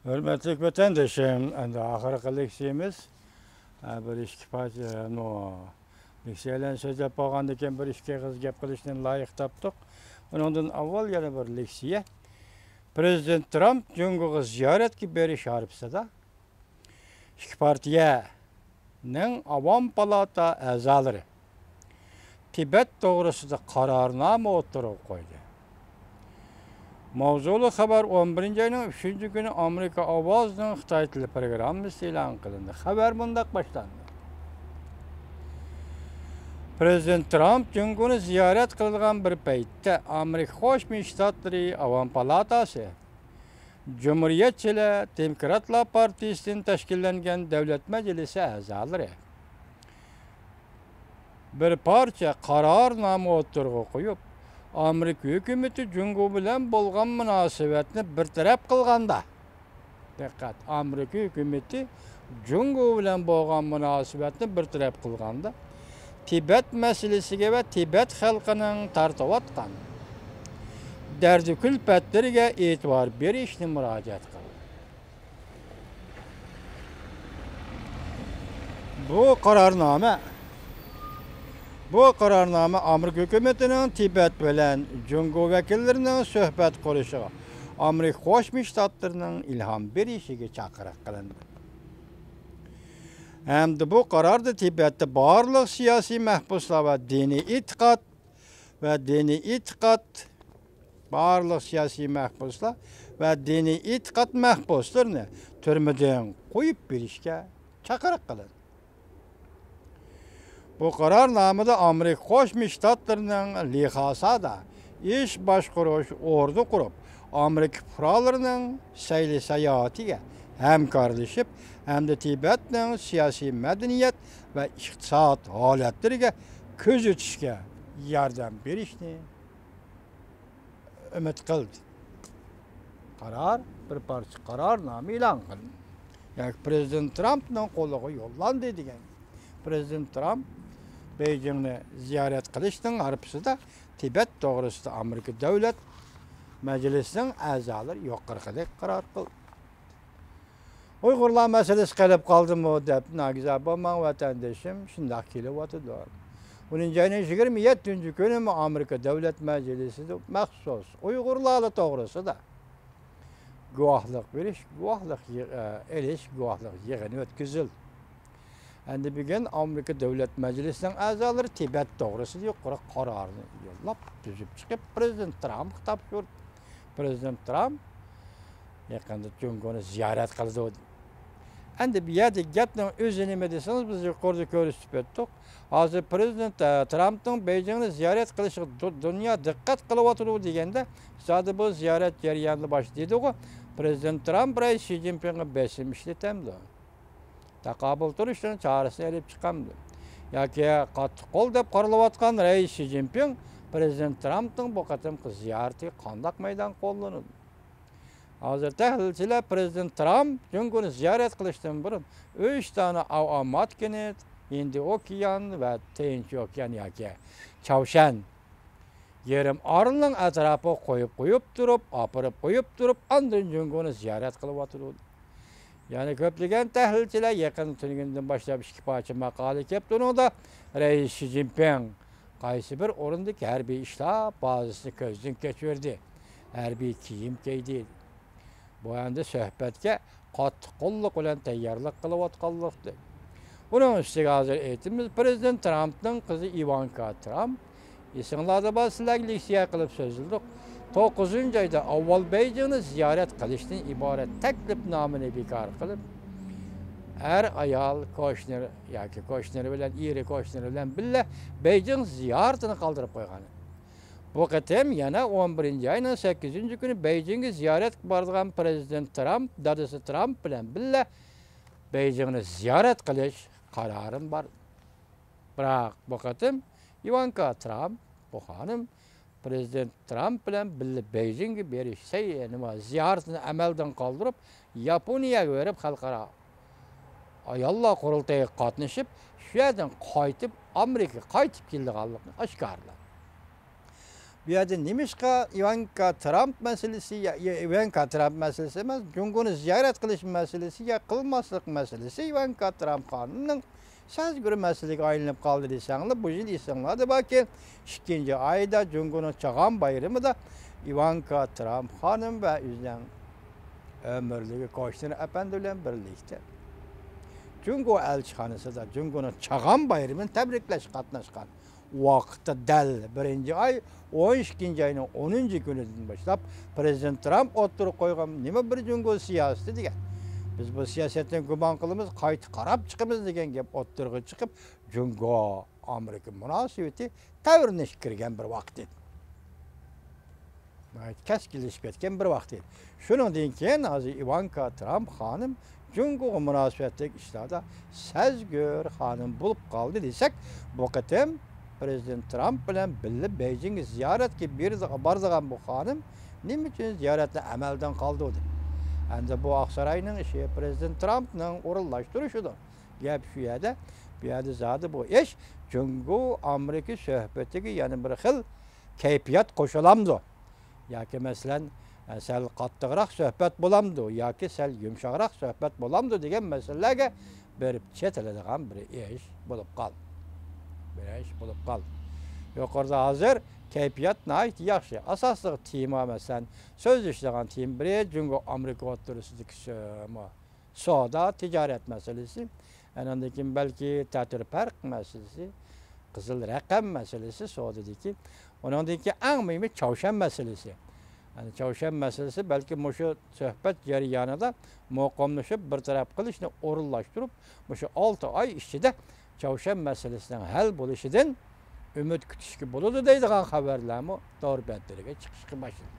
Hürmetlik vatandaşım, endi ahırkı leksiyemiz bir işki parça, leksiyalarni so'zlab bo'lgandan keyin bir ishga gap qilishni loyiq topdik. Bundan avval yana bir leksiya. Prezident Trump Jungo'ga ziyoratga berish arifasida ikki partiyaning Avom palata a'zolari Tibet to'g'risida qarornoma o'tirib qo'ydi. Mavzuli xabar 11 ayning 3-kuni Amerika ovozining Xitoy tili programmasi e'lon qilindi. Xabar bundoq boshlandi. Prezident Trump Junguni ziyorat qilgan bir paytda Amerika Qo'shma Shtatlari Avom palatasi Cumhuriyetchilar Demokratlar partiyasidan tashkillangan davlat majlisi a'zolari bir parcha qarornoma o'tirg'i qo'yib, Amerika hukumati Jungo bilan bo'lgan munosabatni bartaraf qilganda, diqqat, Amerika hukumati Jungo bilan bo'lgan munosabatni bartaraf qilganda Tibet masalasiga va Tibet xalqining tortayotgan dardi kulfatlariga e'tibor berishni murojaat qildi. Bu qarornoma Amerika hukumatining Tibet bilan Jungo vakillarining suhbat qurishiga, Amerika Qo'shma Shtatlarining ilhom berishiga chaqiriq qilindi. Hamda bu qarorda Tibetda barliq siyosiy mahbuslar va diniy e'tiqod mahbuslarini turmadan qo'yib berishga chaqiriq qilindi. Bu qarornomada Amerika Qo'shma Shtatlarining lihasada ish boshqarish o'rni qurib, Amerika fuqarolarining sayli-sayohatiga hamkorlashib, hamda Tibetning siyosiy madaniyat va iqtisod holatlariga ko'z ochishga yordam berishni umid qildi. Bir parcha qarornoma e'lon qilindi. Yani Prezident Trumpning qo'liga yo'llandi degan. Prezident Trump Beijingni ziyorat qilishning arifasida Tibet to'g'risida Amerika davlat majlisining a'zolari yuqoridek qaror qildi. Uyg'urlar masalasi qilib qoldimi deb nagizar bo'lmang vatandoshim, shunday kelyapti. 27-kuni Amerika davlat majlisida maxsus Uyg'urlar to'g'risida guvohlik yig'ini o'tkazildi. Endi bugun Amerika davlat majlisining a'zolari Tibet to'g'risida yuqori qarorni yo'llab tuzib chiqib Prezident Trump topshirdi. Prezident Trump yaqinda Jungoni ziyorat qildi. Endi bu yerda gapning o'zi nima desangiz, biz yuqorida ko'rsatib o'tdik. Hozir Prezident Trumpning Beijingni ziyorat qilishiga dunyo diqqat qilyapti deganda, zodi bu ziyorat jarayonini boshlaydi-ku. Prezident Trump Rais Xi Jinpingga besim ishlatamdi. Taqobil turishdan chorasini olib chiqamdi. Yoki qattiq qo'l deb qaralayotgan Rais Xi Jinping Prezident Trumpning bu qatimqi ziyoratiga qanday maydon qo'llanadi? Hozir tahlilchilar Prezident Trump Junguni ziyorat qilishdan burun 3 dona Amatkent, Hind okean va Tinch okean yoki Chavshan yerim orolning atrofiga qo'yib turib, andin Junguni ziyorat qilyapti. Yani ko'plagan tahlilchilar yaqin tungundan boshlab ikki parcha maqola kelib turdi. Rais Xi Jinping qaysi bir o'rindagi harbiy ishlar bazasini ko'zdan kechirdi. Harbiy kiyim kiydi. Bu endi suhbatga qattiq qo'lliq bilan tayyorlik qilayotganlikdir. Buning ustiga hozir aytamiz, Prezident Trumpning qizi Ivanka Trump esinglarda bor, sizlarga leksiya qilib so'zildik. 9-oyda avval Beijingni ziyorat qilishdan iborat taklifnomani bekor qilib, har ayol qo'shni yoki qo'shnilari bilan, eri qo'shnilari bilan birga Beijing ziyoratini qoldirib qo'ygan. Bu qatim yana 11-ayning 8-kuni Beijingga ziyorat borgan Prezident Trump, dadasi Trump bilan birga Beijingni ziyorat qilish qarorim bor. Biroq bu qatim Ivanka Trump, bu xonim Prezident Trump bilan birga Beijingga ziyoratini amaldan qoldirib, Yaponiyaga berib xalqaro ayollar qurultayiga qatnashib, shu yerdan qaytib Amerikaga qaytib kelganligini oshkorladi. Bu yerda nimishqa Ivanka Trump meselesi, Ivanka Trump meselesi emas, Jungoni ziyorat qilish meselesi, qilmaslik meselesi Ivanka Trump xonimning sezgir meselesiga aylanib qoldi desanglar, bu yil esinglarda balki 2 ayda Jungoni Chag'an bayramida Ivanka Trump xonim va o'zining ömürlüğü Qo'shni apandi bilan birlikda Jungo elchixonasida Jungoni Chag'an bayramini tabriklash qatnashgan. Vaqtda dal 1-ay 12-ayning 10-kunidan boshlab Prezident Trump o'tirib qo'ygan nima bir Jungo siyosati degan. Biz bu siyosatdan gumon qilamiz, qayta qarab chiqamiz degan gap o'tirg'i chiqib, Jungo Amerika munosabati tavrinish kirgan bir vaqt edi. Keskinlashib ketgan bir vaqt edi. Shuningdan keyin hozir Ivanka Trump xonim Jungo munosabatdagi ishlarda sezgir xonim bo'lib qoldi desak, bu qatam Prezident Trump bilan birga Beijingga ziyoratga borgan bu xonim nima uchun ziyoratni amaldan qoldirdi? Endi bu Oqsaroyning ishi Prezident Trumpning o'rinlashtirishidir. Gap shu yerda, bu yerda zodi bu ish Jungo Amerika suhbatiga yana bir xil kayfiyat qo'shilamdi. Yoki masalan, sal qattiqroq suhbat bo'lamdi, yoki sal yumshoqroq suhbat bo'lamdi degan masalalarga berib chetiladigan bir ish bo'lib qoldi. Yuqorida hozir kayfiyat nihoyat yaxshi. Asosiy tema masalan so'z ishlagan tema bir Jungo Amerika o'rtasidagi savdo, tijorat masalasi, andan keyin balki ta'til farq masalasi, qizil raqam masalasi savdodagi, undan keyin eng muhimi Chavshan masalasi. Yani Chavshan masalasi balki shu suhbat jarayonida muqomlashib bir taraf qilishni o'rinlashtirib, shu 6 oy ichida Chavshan masalasining hal bo'lishidan umid kutishga bo'ladi deydigan xabarlarmi to'g'ri chiqishga boshladi.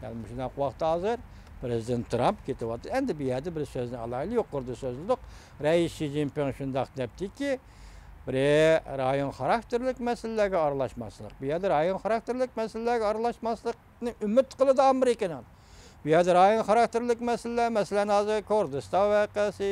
Yani shunday vaqtda hozir Prezident Trump ketyapti. Endi bu yerda bir so'zni alaylik, yuqorida so'zladik. Rais Xi Jinping shunday debdiki, bir rayon xarakterlik masalalarga aralashmaslik. Bu yerda rayon xarakterlik masalalarga aralashmaslikni umid qiladi Amerikaning. Bu yerda rayon xarakterlik masalalar, masalan hozir Kurdiston voqeasi,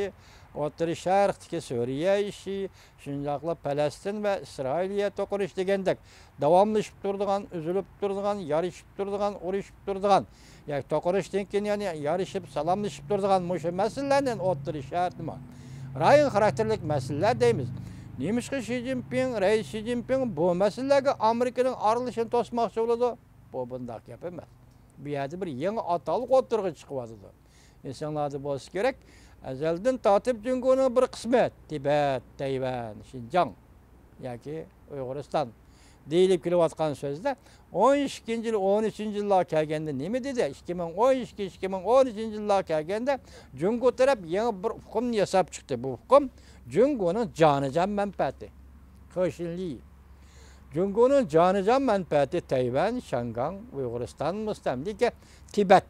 O'rta Sharqdagi Suriya ishi, shundoqla Falastin va Isroilga to'qinish degandek davomlashib turadigan, uzilib turadigan, yarishib turadigan, urushib turadigan, yoki to'qinishdan keyin ya'ni yarishib, salomlashib turadigan mushu masalalarning O'rta Sharqda rayon xarakterlik masalalar deymiz. Nimishqa Rais Xi Jinping bu masalalarga Amerikaning aralashishini to'smoqchi bo'ladi? Bu bunday gap emas. Bu yerda bir yangi ataliq o'tirg'i chiqyapti. İnsanlarda bo'lsa kerak. Azaldan tatib Jungoning bir qismi Tibet, Tayvan, Xinjiang yoki Uyg'uriston deyilib kelayotgan so'zda 12-yil, 13-yillar kelganda nima dedi? 2012-2013-yillar kelganda Jungo taraf yangi bir hukm yasab chiqdi. Bu hukm Jungoning jonijon manfaati. Qo'shimli Jungoning jonijon manfaati Tayvan, Shangang, Uyg'uriston mustamlika, Tibet.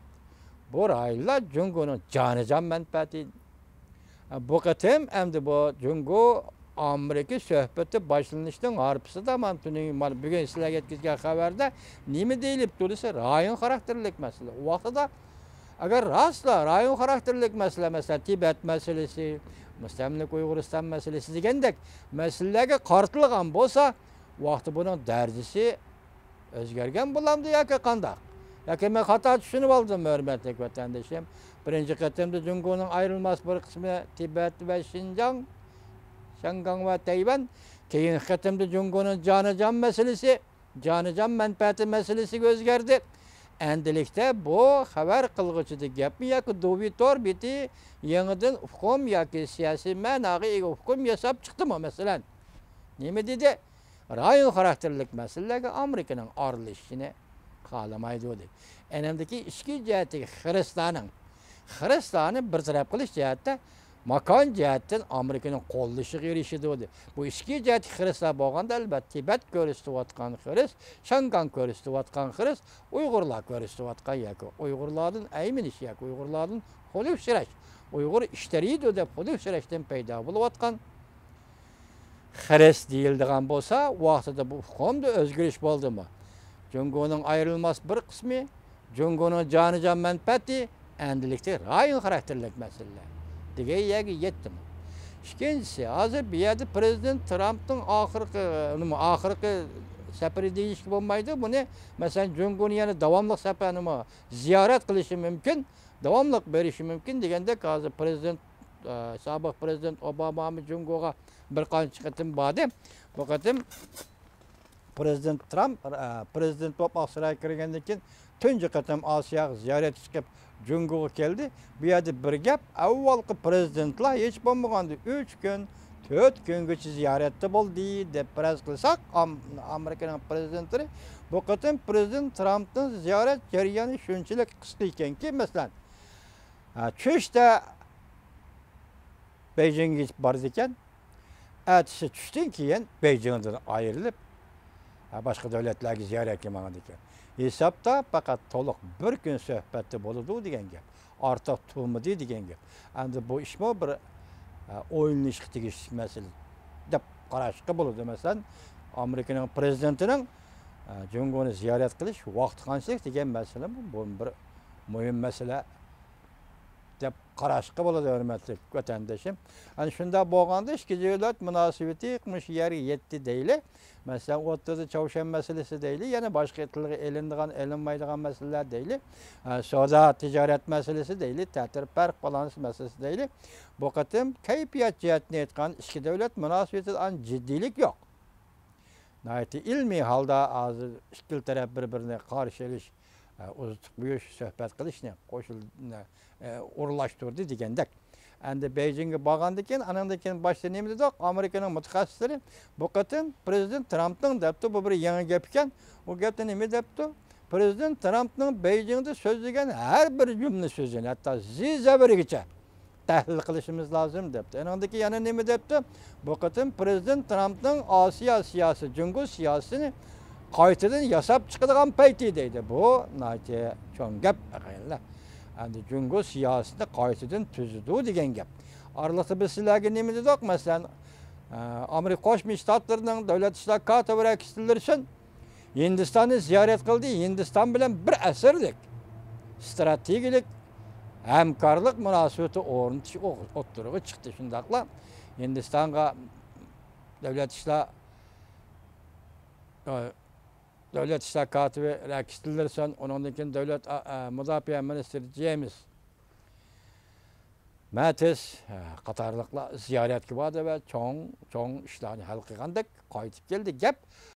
Bu rayonlar Jungoning jonijon manfaati. Bu qatam endi bu Jungo Amerika suhbati boshlanishdan harpisida mana bugun sizlarga yetkazgan xabarda nima deyilib tursa rayon xarakterlik masala. U vaqtida agar rostla rayon xarakterlik masala, masalan Tibet masalasi, mustamlik Uyg'uriston masalasi degandek masalalarga qartilgan bo'lsa, vaqti buning darajasi o'zgargan bo'lamdi yoki qanday? Yoki men xato tushunib oldim, hurmatli vatandoshim. Birinchi qatamda Jungoning ayrilmas bir qismi Tibet va Xinjiang, Shangang va Tayvan, keyingi qatamda Jungoning jonijon masalasi, jonijon manfaati masalasiga o'zgardi. Endilikda bu xabar qilg'uchidagi gapmi yoki dovitor biti yangidan hukm yoki siyosiy ma'noga ega hukm yasab chiqdimi masalan? Nima dedi? Rayon xarakterlik masalalarga Amerikaning aralashishini xohlamaydi dedi. Enamdagi ichki jihatiga Xristianni bir taraf qilish jihatda makon jihatdan Amerikaning qo'llashiga erishdi dedi. Bu ichki jihati Xristian bo'lganda albatta Tibet ko'rsatayotgan Xrist, Shangang ko'rsatayotgan Xrist, Uyg'urlar ko'rsatayotgan yoki Uyg'urlardan ayminish yoki Uyg'urlardan qo'li uchrash, Uyg'ur ishtariydi deb qo'li uchrashdan paydo bo'layotgan Xrist deyildigan bo'lsa, vaqtida bu hukmda o'zgarish bo'ldimi? Jungoning ayrilmas bir qismi, Jungoning jonijon manfaati endilikda rayon xarakterlik masalalar degan yerga yetdim. Ikkinchisi, hozir bu yerda Prezident Trumpning oxirgi safari deyishga bo'lmaydi. Buni masalan Jungoni yana davomli safarni ziyorat qilishi mumkin, davomli berishi mumkin degandek hozir prezident sobiq prezident Obama Jungoga bir qancha qatim bordi. Bu qatim prezident Trump prezident bo'lib Osiyoga kirgandan keyin tunji qatim Osiyoga ziyorat chiqib Jungoga keldi. Bu yerda bir gap, avvalgi prezidentlar hech bo'lmaganda 3 kun 4 kungacha ziyoratda bo'ldi deb faraz qilsak, Amerikaning prezidenti bu qatim prezident Trumpning ziyorat jarayoni shunchalik qisqa ekanki, masalan, tushda Beijingga bordi ekan, ertasi tushdan keyin Beijingdan ayrilib boshqa davlatlarga ziyoratga borgan ekan. Hisobda faqat to'liq bir kun suhbatda bo'ladi degan gap. Ortiq turmadi degan gap. Endi bu ishmo bir o'yinlashga tegishli masala deb qarashga bo'ladi. Masalan, Amerikaning prezidentining Jungoni ziyorat qilish vaqti qanchalik degan masala bu bir muhim masala deb qarashga bo'ladi, hurmatli vatandoshim. Ana shunda bo'lganda ikki davlat munosabati 60 yerga yetdi deyli. Masalan, o'rtada Chavshan masalasi deyli, yana boshqa tilga elinadigan, elinmaydigan masalalar deyli. Savdo, tijorat masalasi deyli, ta'tir farq balans masalasi deyli. Bu qatim kayfiyat jihatini aytgan ikki davlat munosabatida jiddiylik yo'q. Nəhayət ilmi halda hozir ikki taraf bir-birini qarshi elish, uzatib qo'yish, suhbat qilishni o'rlashtirdi degandek. Endi Beijingga borgandan keyin, anandan keyin boshda nima dedik? Amerikaning mutaxassislari bu qatim prezident Trumpning debdi, bu bir yangi gap ekan. U gapda nima debdi? Prezident Trumpning Beijingda so'zlagan har bir jumla so'zini, hatto zizabirigacha tahlil qilishimiz lozim debdi. Anandaki yana nima debdi? Bu qatim prezident Trumpning Osiyo siyosati, Jungo siyosatini qaytadan yasab chiqadigan payti deydi. Bu nati cho'ng gap aqaylar. Endi Jungo siyosatini qaytadan tuzdi degan gap. Aralaqda biz sizlarga nima dedik? Masalan, Amerika Qo'shma Shtatlarining davlat ishlar katibi rakistilarisin Hindistonni ziyorat qildi. Hindiston bilan bir asrlik strategik hamkorlik munosabati o'rnatish o'ttirig'i chiqdi. Shundaqla Hindistonga davlat ishlar katibi rakistilarisin, undan keyin davlat mudofaa ministri James Mattis qatorliqlar ziyoratga bordi va cho'ng ishlarni hal qilgandek qaytib keldi. Gap